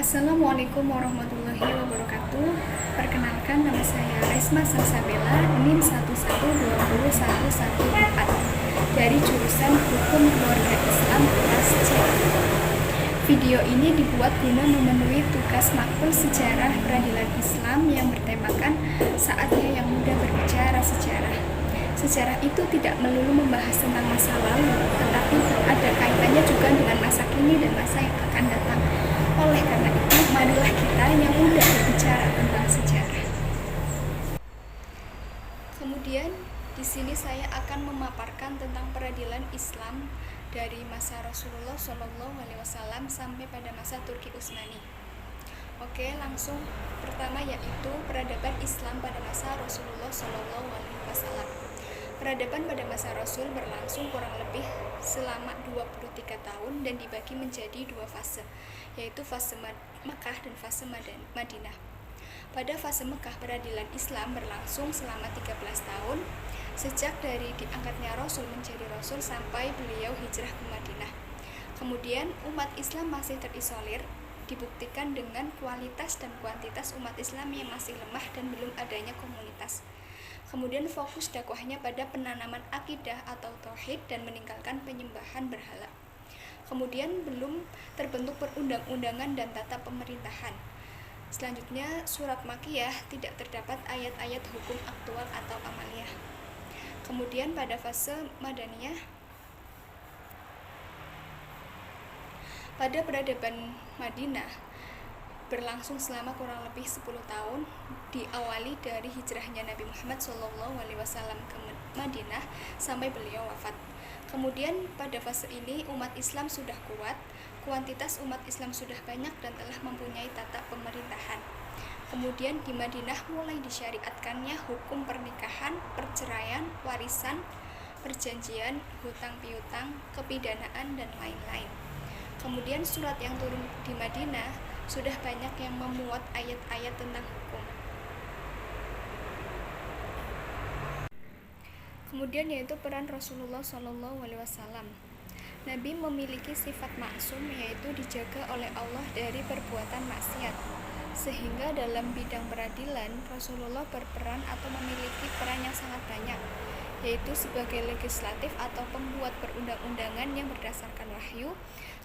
Assalamualaikum warahmatullahi wabarakatuh. Perkenalkan, nama saya Resma Salsabella, NIM 1120114 dari jurusan Hukum Keluarga Islam kelas C. Video ini dibuat guna memenuhi tugas makul sejarah peradilan Islam yang bertemakan saatnya yang muda berbicara sejarah. Sejarah itu tidak melulu membahas tentang masa lalu, tetapi ada kaitannya juga dengan masa kini dan masa yang akan datang. Oleh karena itu, marilah kita yang muda berbicara tentang sejarah. Kemudian, di sini saya akan memaparkan tentang peradilan Islam dari masa Rasulullah SAW sampai pada masa Turki Utsmani. Oke, langsung pertama yaitu peradaban Islam pada masa Rasulullah SAW. Peradaban pada masa Rasul berlangsung kurang lebih selama 23 tahun dan dibagi menjadi dua fase, yaitu fase Mekah dan fase Madinah. Pada fase Mekah, peradilan Islam berlangsung selama 13 tahun, sejak dari diangkatnya Rasul menjadi Rasul sampai beliau hijrah ke Madinah. Kemudian, umat Islam masih terisolir, dibuktikan dengan kualitas dan kuantitas umat Islam yang masih lemah dan belum adanya komunitas. Kemudian fokus dakwahnya pada penanaman akidah atau tauhid dan meninggalkan penyembahan berhala. Kemudian belum terbentuk perundang-undangan dan tata pemerintahan. Selanjutnya, surat Makkiyah tidak terdapat ayat-ayat hukum aktual atau amaliyah. Kemudian pada fase Madaniyah, pada peradaban Madinah berlangsung selama kurang lebih 10 tahun, diawali dari hijrahnya Nabi Muhammad SAW ke Madinah sampai beliau wafat. Kemudian pada fase ini umat Islam sudah kuat, kuantitas umat Islam sudah banyak dan telah mempunyai tata pemerintahan. Kemudian di Madinah mulai disyariatkannya hukum pernikahan, perceraian, warisan, perjanjian, hutang piutang, kepidanaan, dan lain-lain. Kemudian surat yang turun di Madinah sudah banyak yang memuat ayat-ayat tentang hukum. Kemudian yaitu peran Rasulullah SAW. Nabi memiliki sifat maksum, yaitu dijaga oleh Allah dari perbuatan maksiat. Sehingga dalam bidang peradilan, Rasulullah berperan atau memiliki peran yang sangat banyak, yaitu sebagai legislatif atau pembuat perundang-undangan yang berdasarkan wahyu,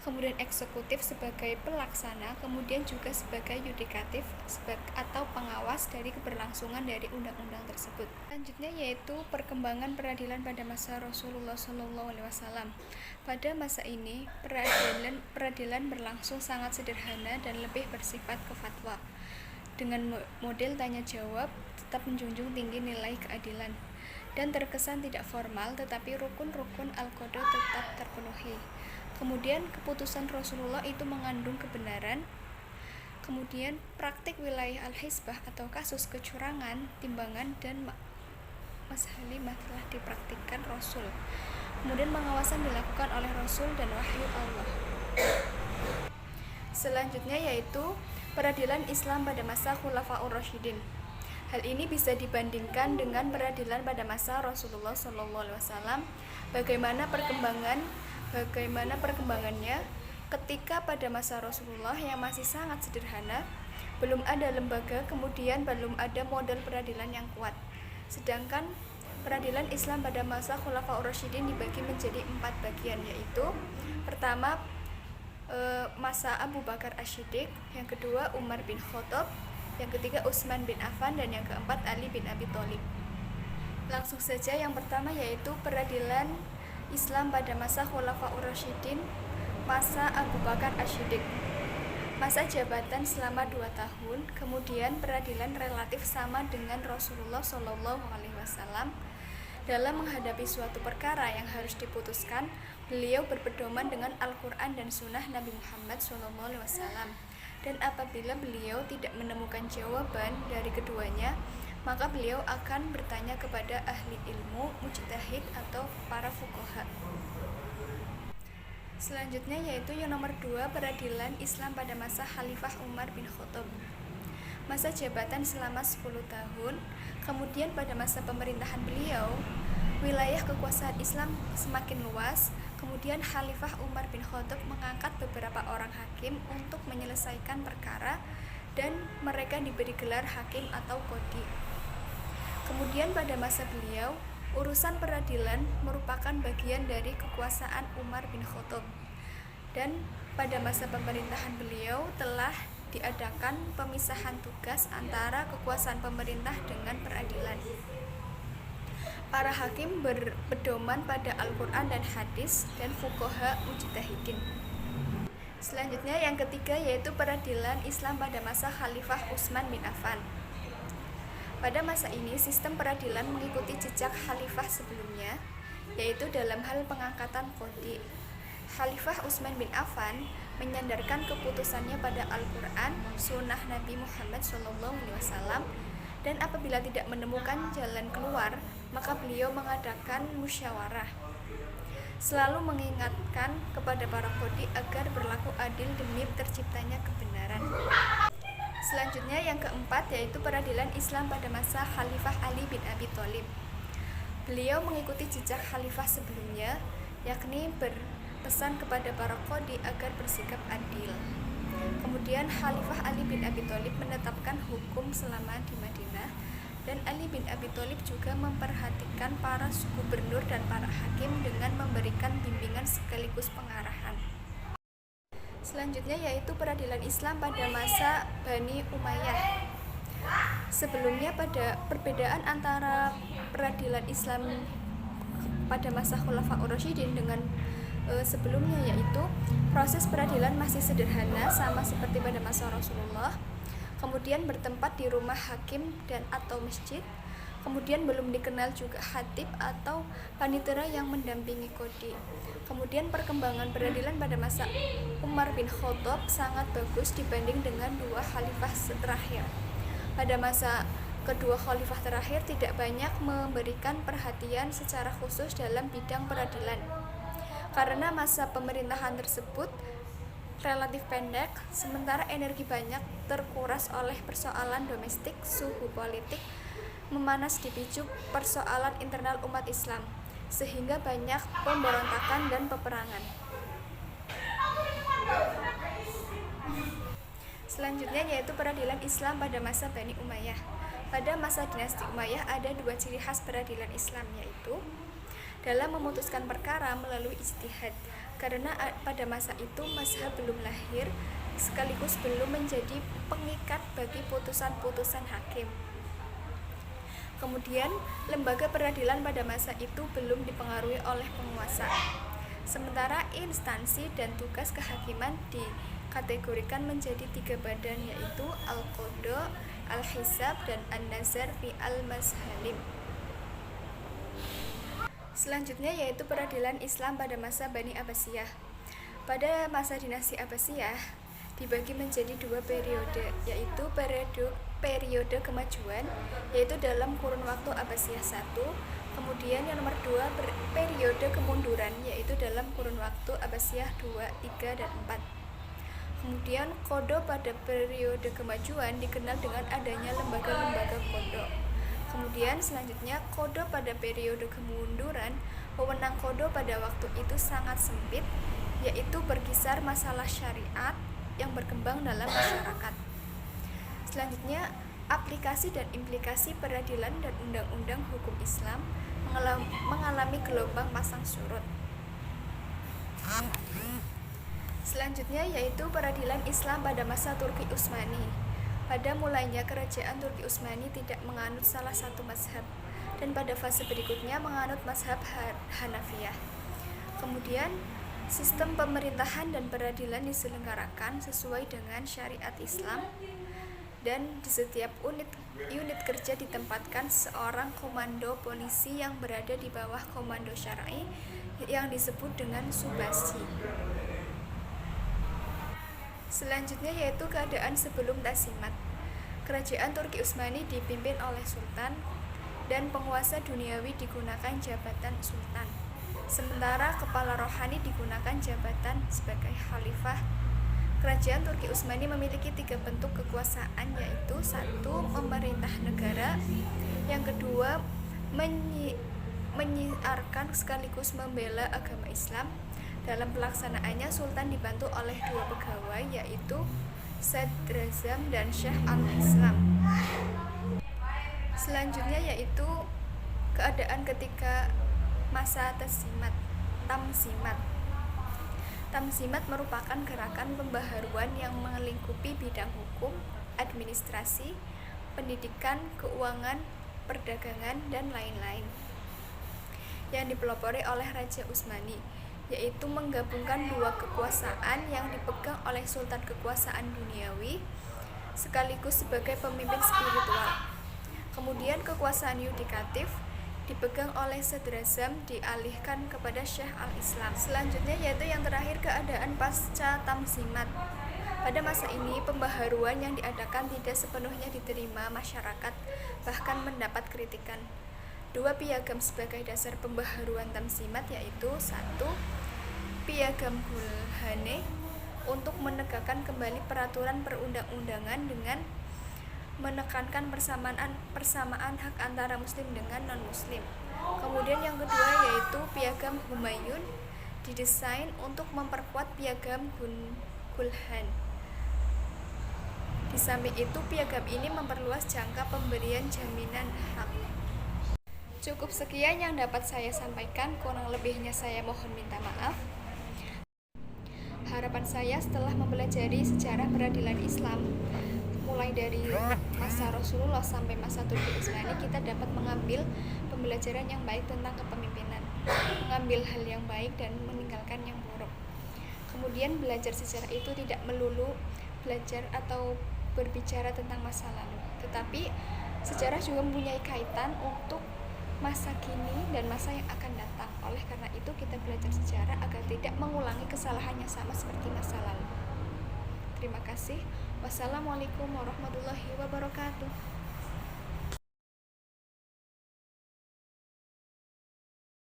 kemudian eksekutif sebagai pelaksana, kemudian juga sebagai yudikatif atau pengawas dari keberlangsungan dari undang-undang tersebut. Selanjutnya yaitu perkembangan peradilan pada masa Rasulullah SAW. Pada masa ini, peradilan berlangsung sangat sederhana dan lebih bersifat kefatwa. Dengan model tanya jawab, tetap menjunjung tinggi nilai keadilan dan terkesan tidak formal, tetapi rukun-rukun al-qada tetap terpenuhi. Kemudian keputusan Rasulullah itu mengandung kebenaran. Kemudian praktik wilayah al-hisbah atau kasus kecurangan, timbangan, dan mashalimah telah dipraktikkan Rasul. Kemudian pengawasan dilakukan oleh Rasul dan wahyu Allah. Selanjutnya yaitu peradilan Islam pada masa Khulafaur Rasyidin. Hal ini bisa dibandingkan dengan peradilan pada masa Rasulullah SAW. Bagaimana perkembangannya ketika pada masa Rasulullah yang masih sangat sederhana, belum ada lembaga, kemudian belum ada model peradilan yang kuat. Sedangkan peradilan Islam pada masa Khulafaur Rasyidin dibagi menjadi 4 bagian, yaitu pertama masa Abu Bakar Asy-Syiddiq, yang kedua Umar bin Khattab, yang ketiga Utsman bin Affan, dan yang keempat Ali bin Abi Thalib. Langsung saja, yang pertama yaitu peradilan Islam pada masa Khulafaur Rasyidin, masa Abu Bakar Asy-Syiddiq. Masa jabatan selama 2 tahun, kemudian peradilan relatif sama dengan Rasulullah SAW. Dalam menghadapi suatu perkara yang harus diputuskan, beliau berpedoman dengan Al-Quran dan Sunnah Nabi Muhammad SAW. Dan apabila beliau tidak menemukan jawaban dari keduanya, maka beliau akan bertanya kepada ahli ilmu, mujtahid, atau para fuqaha. Selanjutnya yaitu yang nomor 2, peradilan Islam pada masa Khalifah Umar bin Khattab. Masa jabatan selama 10 tahun, kemudian pada masa pemerintahan beliau, wilayah kekuasaan Islam semakin luas, Kemudian Khalifah Umar bin Khattab mengangkat beberapa orang hakim untuk menyelesaikan perkara dan mereka diberi gelar hakim atau qadhi. Kemudian pada masa beliau, urusan peradilan merupakan bagian dari kekuasaan Umar bin Khattab. Dan pada masa pemerintahan beliau telah diadakan pemisahan tugas antara kekuasaan pemerintah dengan peradilan. Para hakim berpedoman pada Al-Quran dan hadis dan fuqaha mujtahidin. Selanjutnya yang ketiga yaitu peradilan Islam pada masa Khalifah Utsman bin Affan. Pada masa ini sistem peradilan mengikuti jejak khalifah sebelumnya, yaitu dalam hal pengangkatan qadhi. Khalifah Utsman bin Affan menyandarkan keputusannya pada Al-Quran, sunnah Nabi Muhammad SAW, dan apabila tidak menemukan jalan keluar, maka beliau mengadakan musyawarah. Selalu mengingatkan kepada para qadhi agar berlaku adil demi terciptanya kebenaran. Selanjutnya yang keempat yaitu peradilan Islam pada masa Khalifah Ali bin Abi Thalib. Beliau mengikuti jejak khalifah sebelumnya, yakni berpesan kepada para qadhi agar bersikap adil. Kemudian Khalifah Ali bin Abi Thalib menetapkan hukum selama di Madinah, dan Ali bin Abi Thalib juga memperhatikan para gubernur dan para hakim dengan memberikan bimbingan sekaligus pengarahan. Selanjutnya yaitu peradilan Islam pada masa Bani Umayyah. Sebelumnya pada perbedaan antara peradilan Islam pada masa Khulafaur Rasyidin dengan sebelumnya yaitu proses peradilan masih sederhana sama seperti pada masa Rasulullah. Kemudian bertempat di rumah hakim dan atau masjid. Kemudian belum dikenal juga khatib atau panitera yang mendampingi qadhi. Kemudian perkembangan peradilan pada masa Umar bin Khattab sangat bagus dibanding dengan dua khalifah terakhir. Pada masa kedua khalifah terakhir tidak banyak memberikan perhatian secara khusus dalam bidang peradilan. Karena masa pemerintahan tersebut relatif pendek, sementara energi banyak terkuras oleh persoalan domestik, suhu politik memanas dipicu persoalan internal umat Islam, sehingga banyak pemberontakan dan peperangan. Selanjutnya yaitu peradilan Islam pada masa Bani Umayyah. Pada masa dinasti Umayyah ada dua ciri khas peradilan Islam, yaitu dalam memutuskan perkara melalui ijtihad, karena pada masa itu mazhab belum lahir sekaligus belum menjadi pengikat bagi putusan-putusan hakim. Kemudian lembaga peradilan pada masa itu belum dipengaruhi oleh penguasa, sementara instansi dan tugas kehakiman dikategorikan menjadi tiga badan, yaitu Al-Qadha, Al-Hisab, dan An-Nazar fi Al-Mazhalim. Selanjutnya yaitu peradilan Islam pada masa Bani Abbasiyah. Pada masa dinasti Abbasiyah dibagi menjadi dua periode, yaitu periode kemajuan, yaitu dalam kurun waktu Abbasiyah 1, kemudian yang nomor 2 periode kemunduran, yaitu dalam kurun waktu Abbasiyah 2, 3, dan 4. Kemudian qadha pada periode kemajuan dikenal dengan adanya lembaga-lembaga qadha. Kemudian selanjutnya qadha pada periode kemunduran, wewenang qadha pada waktu itu sangat sempit, yaitu berkisar masalah syariat yang berkembang dalam masyarakat. Selanjutnya, aplikasi dan implikasi peradilan dan undang-undang hukum Islam mengalami gelombang pasang surut. Selanjutnya yaitu peradilan Islam pada masa Turki Utsmani. Pada mulanya kerajaan Turki Utsmani tidak menganut salah satu mazhab, dan pada fase berikutnya menganut mazhab Hanafiyah. Kemudian sistem pemerintahan dan peradilan diselenggarakan sesuai dengan syariat Islam, dan di setiap unit kerja ditempatkan seorang komando polisi yang berada di bawah komando syar'i yang disebut dengan subasi. Selanjutnya yaitu keadaan sebelum Tazimat. Kerajaan Turki Utsmani dipimpin oleh sultan, dan penguasa duniawi digunakan jabatan sultan, sementara kepala rohani digunakan jabatan sebagai khalifah. Kerajaan Turki Utsmani memiliki 3 bentuk kekuasaan, yaitu 1. Memerintah negara, yang kedua menyiarkan sekaligus membela agama Islam, Dalam pelaksanaannya, Sultan dibantu oleh dua pegawai, yaitu Sadrazam dan Syekh al-Islam. Selanjutnya yaitu keadaan ketika masa Tamsimat. Tamsimat merupakan gerakan pembaharuan yang melingkupi bidang hukum, administrasi, pendidikan, keuangan, perdagangan, dan lain-lain, yang dipelopori oleh Raja Utsmani, yaitu menggabungkan dua kekuasaan yang dipegang oleh sultan kekuasaan duniawi sekaligus sebagai pemimpin spiritual. Kemudian kekuasaan yudikatif dipegang oleh Sadrazam dialihkan kepada Syekh al-Islam. Selanjutnya yaitu yang terakhir, keadaan pasca Tamsimat. Pada masa ini pembaharuan yang diadakan tidak sepenuhnya diterima masyarakat, bahkan mendapat kritikan. Dua piagam sebagai dasar pembaharuan Tamsimat, yaitu 1. Piagam Gulhane untuk menegakkan kembali peraturan perundang-undangan dengan menekankan persamaan hak antara muslim dengan non-muslim. Kemudian yang kedua yaitu Piagam Humayun, didesain untuk memperkuat Piagam Gulhan. Di samping itu, piagam ini memperluas jangka pemberian jaminan hak. Cukup sekian yang dapat saya sampaikan, kurang lebihnya saya mohon minta maaf. Harapan saya setelah mempelajari sejarah peradilan Islam, mulai dari masa Rasulullah sampai masa Turki Utsmani, kita dapat mengambil pembelajaran yang baik tentang kepemimpinan, mengambil hal yang baik dan meninggalkan yang buruk. Kemudian belajar sejarah itu tidak melulu belajar atau berbicara tentang masa lalu, tetapi sejarah juga mempunyai kaitan untuk masa kini dan masa yang akan datang. Oleh karena itu kita belajar sejarah agar tidak mengulangi kesalahan yang sama seperti masa lalu. Terima kasih. Wassalamualaikum warahmatullahi wabarakatuh.